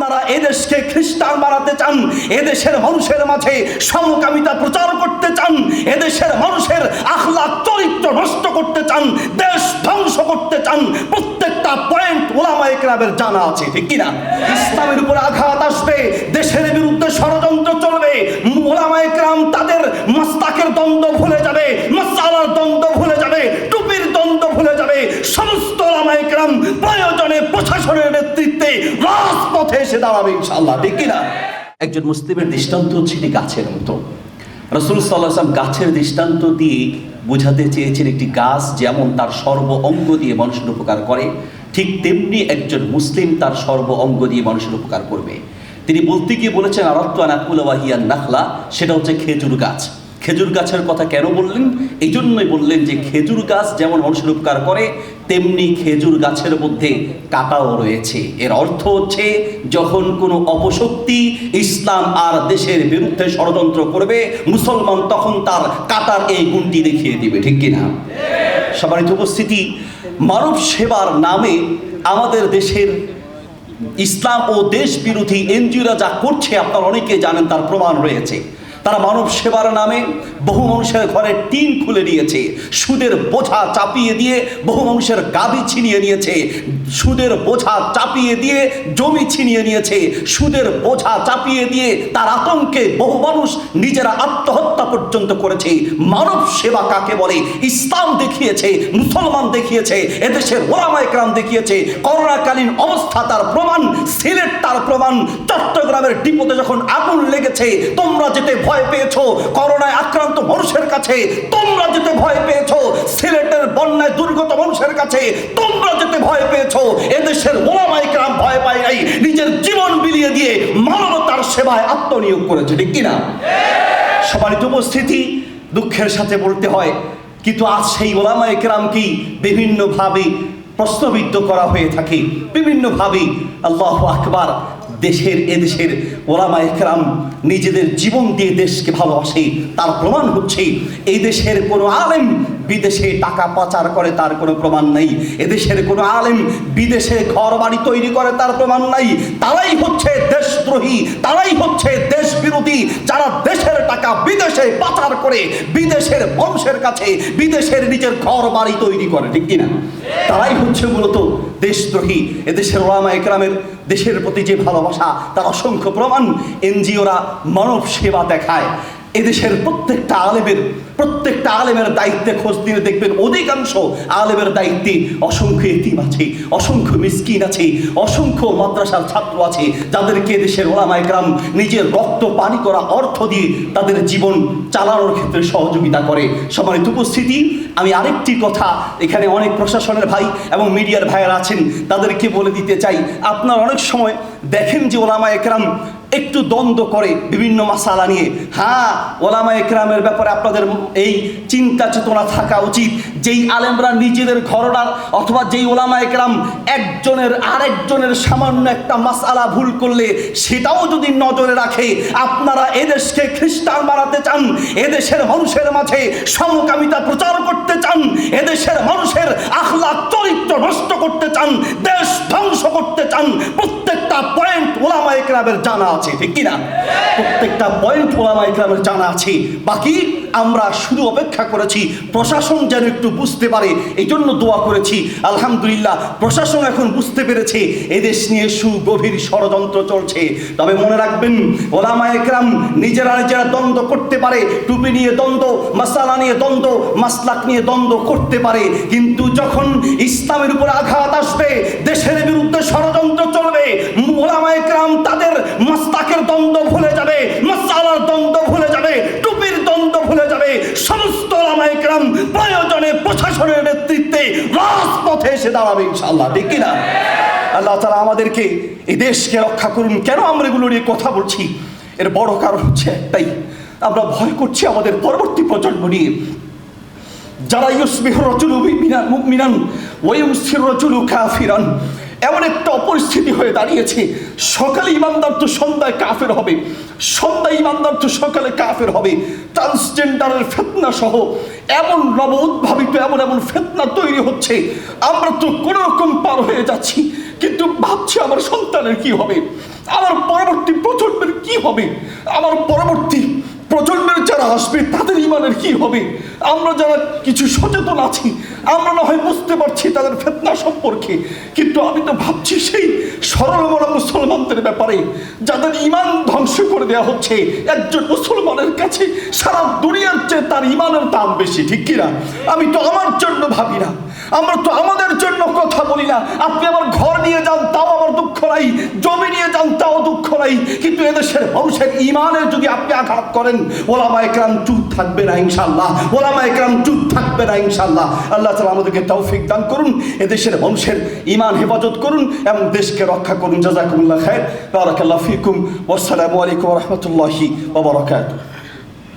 আপনারা এদেশকে খ্রিস্টান বানাতে চান, এদেশের মানুষের মাঝে সমকামিতা প্রচার করতে চান, এদেশের মানুষের আখলাক চরিত্র নষ্ট করতে চান, দেশ ধ্বংস করতে চান, প্রত্যেকটা পয়েন্ট ওলামায়ে কেরামের জানা আছে, ঠিক কিনা? ইসলামের উপর আঘাত আসবে, দেশের বিরুদ্ধে ষড়যন্ত্র চলবে, ওলামায়ে কেরাম তাদের মাসলাকের দ্বন্দ্ব ভুলে যাবে, মাসআলার দ্বন্দ্ব ভুলে যাবে, টুপির দ্বন্দ্ব ভুলে যাবে। সমস্ত ওলামায়ে কেরাম প্রয়োজনে প্রশাসনের নেতৃত্বে রাজপথে এসে দাঁড়াবে ইনশাআল্লাহ, ঠিক কিনা? একজন মুসলিমের দৃষ্টান্ত হচ্ছে গাছের মতো। রাসূল সাল্লাল্লাহু আলাইহি ওয়াসাল্লাম গাছের দৃষ্টান্ত দিয়ে বোঝাতে চেয়েছেন একটি গাছ যেমন তার সর্ব অঙ্গ দিয়ে মানুষের উপকার করে, ঠিক তেমনি একজন মুসলিম তার সর্ব অঙ্গ দিয়ে মানুষের উপকার করবে। তিনি বলতে গিয়ে বলেছেন আরাদতু আন আকুলা ওয়া হিয়া নাখলা, সেটা হচ্ছে খেজুর গাছ। খেজুর গাছের কথা কেন বললেন? এই জন্যই বললেন যে খেজুর গাছ যেমন মানুষের উপকার করে, তেমনি খেজুর গাছের মধ্যে কাঁটাও রয়েছে। এর অর্থ হচ্ছে যখন কোনো অপশক্তি ইসলাম আর দেশের বিরুদ্ধে ষড়যন্ত্র করবে, মুসলমান তখন তার কাঁটার এই গুণটি দেখিয়ে দিবে, ঠিক কিনা? সম্মানিত উপস্থিতি, মানব সেবার নামে আমাদের দেশের ইসলাম ও দেশ বিরোধী এনজিওরা যা করছে আপনারা অনেকে জানেন, তার প্রমাণ রয়েছে। তারা মানব সেবার নামে বহু মানুষের ঘরে টিন খুলে নিয়েছে, সুদের বোঝা চাপিয়ে দিয়ে বহু মানুষের গাভী ছিনিয়ে নিয়েছে, সুদের বোঝা চাপিয়ে দিয়ে জমি ছিনিয়ে নিয়েছে, সুদের বোঝা চাপিয়ে দিয়ে তার আতঙ্কে বহু মানুষ নিজেরা আত্মহত্যা পর্যন্ত করেছে। মানব সেবা কাকে বলে ইসলাম দেখিয়েছে, মুসলমান দেখিয়েছে, এদেশের ওলামায়ে কেরাম দেখিয়েছে। করোনাকালীন অবস্থা তার প্রমাণ, সিলেট তার প্রমাণ। চট্টগ্রামের ডিপোতে যখন আগুন লেগেছে, তোমরা যেতে ভয় পেয়েছো, করোনায় আক্রান্ত মানুষের কাছে তোমরা যেতে ভয় পেয়েছো, সিলেটের বন্যায় দুর্গত মানুষের কাছে তোমরা যেতে ভয় পেয়েছো, এদেশের ওলামায়ে কেরাম ভয় পায় নাই, নিজের জীবন বিলিয়ে দিয়ে মানবতার সেবায় আত্মনিয়োগ করেছে, ঠিক কিনা? সম্মানিত উপস্থিতি, দুঃখের সাথে বলতে হয়, কিন্তু আজ সেই ওলামায়ে কেরামকেই বিভিন্নভাবে প্রশ্নবিদ্ধ করা হয়ে থাকে, বিভিন্নভাবে। আল্লাহু আকবার। এদেশের ওলামায়ে কেরাম নিজেদের জীবন দিয়ে দেশকে ভালোবাসে, তার প্রমাণ হচ্ছে এই দেশের কোনো আলেম বিদেশে টাকা পাচার করে তার কোনো প্রমাণ নাই, এদেশের কোনো আলেম বিদেশে ঘর বাড়ি তৈরি করে তার প্রমাণ নাই। তারাই হচ্ছে দেশদ্রোহী, তারাই হচ্ছে দেশ বিরোধী, যারা দেশের টাকা বিদেশে পাচার করে বিদেশের মানুষের কাছে বিদেশের নিজের ঘর বাড়ি তৈরি করে, ঠিক কিনা? তারাই হচ্ছে মূলত দেশদ্রোহী। এদেশের ওলামায়ে কেরামের দেশের প্রতি যে ভালোবাসা, তার অসংখ্য প্রমাণ। এনজিওরা মানব সেবা দেখায়। এদেশের প্রত্যেকটা আলেমের দায়িত্বে খোঁজ দিয়ে দেখবেন অধিকাংশ আলেমের দায়িত্বে অসংখ্য এতিম আছে, অসংখ্য মিসকিন আছে, অসংখ্য মাদ্রাসার ছাত্র আছে, যাদেরকে দেশের ওলামায়ে কেরাম নিজের রক্ত পানি করা অর্থ দিয়ে তাদের জীবন চালানোর ক্ষেত্রে সহযোগিতা করে। সম্মানিত উপস্থিতি, আমি আরেকটি কথা, এখানে অনেক প্রশাসনের ভাই এবং মিডিয়ার ভাইয়েরা আছেন, তাদেরকে বলে দিতে চাই, আপনারা অনেক সময় দেখেন যে ওলামায়ে কেরাম একটু দ্বন্দ্ব করে বিভিন্ন মাসালা নিয়ে। হ্যাঁ, ওলামায়ে কেরামের ব্যাপারে আপনাদের এই চিন্তা চেতনা থাকা উচিত, যেই আলেমরা নিজেদের ঘরনার অথবা যেই ওলামায়ে কেরাম একজনের আরেকজনের সামান্য একটা মাসালা ভুল করলে সেটাও যদি নজরে রাখে, আপনারা এদেশকে খ্রিস্টান বানাতে চান, এদেশের মানুষের মাঝে সমকামিতা প্রচার করতে চান, এদেশের মানুষের আখলাক চরিত্র নষ্ট করতে চান, দেশ ধ্বংস করতে চান, প্রত্যেকটা পয়েন্ট ওলামায়ে কেরামের জানা আছে, ঠিক কিনা? প্রত্যেকটা পয়েন্ট ওলামায়ে কেরামের জানা আছে। বাকি আমরা শুধু অপেক্ষা করেছি প্রশাসন যেন একটু বুঝতে পারে, এই জন্য দোয়া করেছি। আলহামদুলিল্লাহ, প্রশাসন এখন বুঝতে পেরেছে এদেশ নিয়ে সুগভীর ষড়যন্ত্র চলছে। তবে মনে রাখবেন, ওলামায়ে কেরাম নিজেরা দ্বন্দ্ব করতে পারে, টুপি নিয়ে দ্বন্দ্ব, মাসালা নিয়ে দ্বন্দ্ব, মাসলাক নিয়ে দ্বন্দ্ব করতে পারে, কিন্তু যখন ইসলামের উপর আঘাত আসবে, দেশের বিরুদ্ধে ষড়যন্ত্র চলবে, ওলামায়ে কেরাম তাদের মাসলাকের দ্বন্দ্ব ভুলে যাবে, মাসআলার দ্বন্দ্ব ভুলে যাবে, টুপির দ্বন্দ্ব ভুলে যাবে। সমস্ত ওলামায়ে কেরাম প্রয়োজনে প্রশাসনের নেতৃত্বে রাজপথে এসে দাঁড়াবে ইনশাআল্লাহ, ঠিক কিনা? আল্লাহ তাআলা আমাদেরকে এই দেশকে রক্ষা করুন। কেন আমরা এগুলো নিয়ে কথা বলছি? এর বড় কারণ হচ্ছে একটাই, আমরা ভয় করছি আমাদের পরবর্তী প্রজন্ম নিয়ে, যারা ইউসবিহু রাজুলু মুমিনান ওয়া ইউমসিরু রাজুলু কাফিরান। এমন একটা পরিস্থিতি হয়ে দাঁড়িয়েছে, সকালে ইমানদার তো সন্ধ্যায় কাফের হবে, সন্ধ্যায় ইমানদার তো সকালে কাফের হবে। ট্রান্সজেন্ডারের ফিতনা সহ এমন নব উদ্ভাবিত এমন ফিতনা তৈরি হচ্ছে, আমরা তো কোনো রকম পার হয়ে যাচ্ছি। কিন্তু ভাবছি আমার সন্তানের কি হবে, আমার পরবর্তী প্রজন্মের কি হবে, আমার পরবর্তী প্রজন্মের যারা আসবে তাদের ইমানের কি হবে। আমরা যারা কিছু সচেতন আছি আমরা না হয় বুঝতে পারছি তাদের ফিতনা সম্পর্কে, কিন্তু আমি তো ভাবছি সেই সরল মনা মুসলমানদের ব্যাপারে যাদের ইমান ধ্বংস করে দেওয়া হচ্ছে। একজন মুসলমানের কাছে সারা দুনিয়ার চেয়ে তার ইমানের দাম বেশি, ঠিক কিনা? আমি তো আমার জন্য ভাবি না, আমরা তো আমাদের জন্য কথা বলি না। আপনি আমার ঘর নিয়ে যান তাও আমার দুঃখ নাই, জমি নিয়ে যান তাও দুঃখ নাই, কিন্তু এদেশের মানুষের ইমানের যদি আপনি আঘাত করেন ওলামা একরাম চুপ থাকবে না ইনশাআল্লাহ, ওলামা একরাম চুপ থাকবে না ইনশাআল্লাহ। আল্লাহ তাআলা আমাদেরকে তৌফিক দান করুন, এদেশের মানুষের ইমান হেফাজত করুন এবং দেশকে রক্ষা করুন। জাযাকুমুল্লাহ খায়র, বারাকাল্লাহু ফিকুম, ওয়াসসালামু আলাইকুম ওয়া রাহমাতুল্লাহি ওয়া বারাকাতুহু।